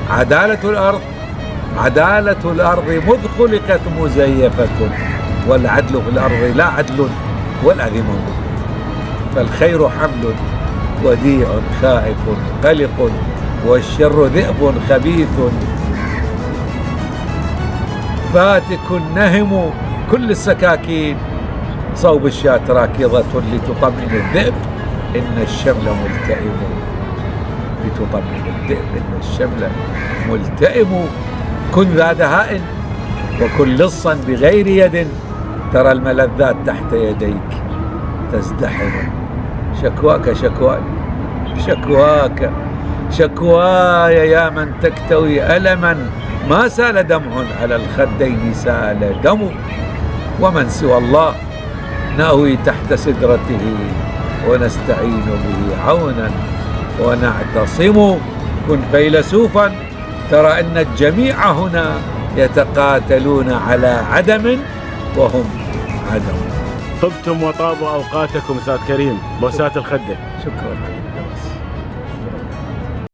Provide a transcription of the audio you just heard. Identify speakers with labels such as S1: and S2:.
S1: عدالة الأرض مذ خلقت مزيفة، والعدل في الأرض لا عدل ولا ذمم. فالخير حمل وديع خائف قلق، والشر ذئب خبيث فاتك نهم. كل السكاكين صوب الشاة راكضة لتطمئن الذئب إن الشمل ملتئم. لتطمئن الذئب إن الشمل ملتئم. كن ذا دهاء وكن لصا بغير يد، ترى الملذات تحت يديك تزدحم. شكواك شكواي شكواك شكواي يا من تكتوي ألما، ما سال دمع على الخدين سال دم. ومن سوى الله نأوي تحت سدرته، ونستعين به عونا ونعتصم. كن فيلسوفا ترى أن الجميع هنا يتقاتلون على عدم وهم عدم.
S2: طبتم وطاب أوقاتكم أستاذ كريم، بوسات الخدة.
S1: شكرا.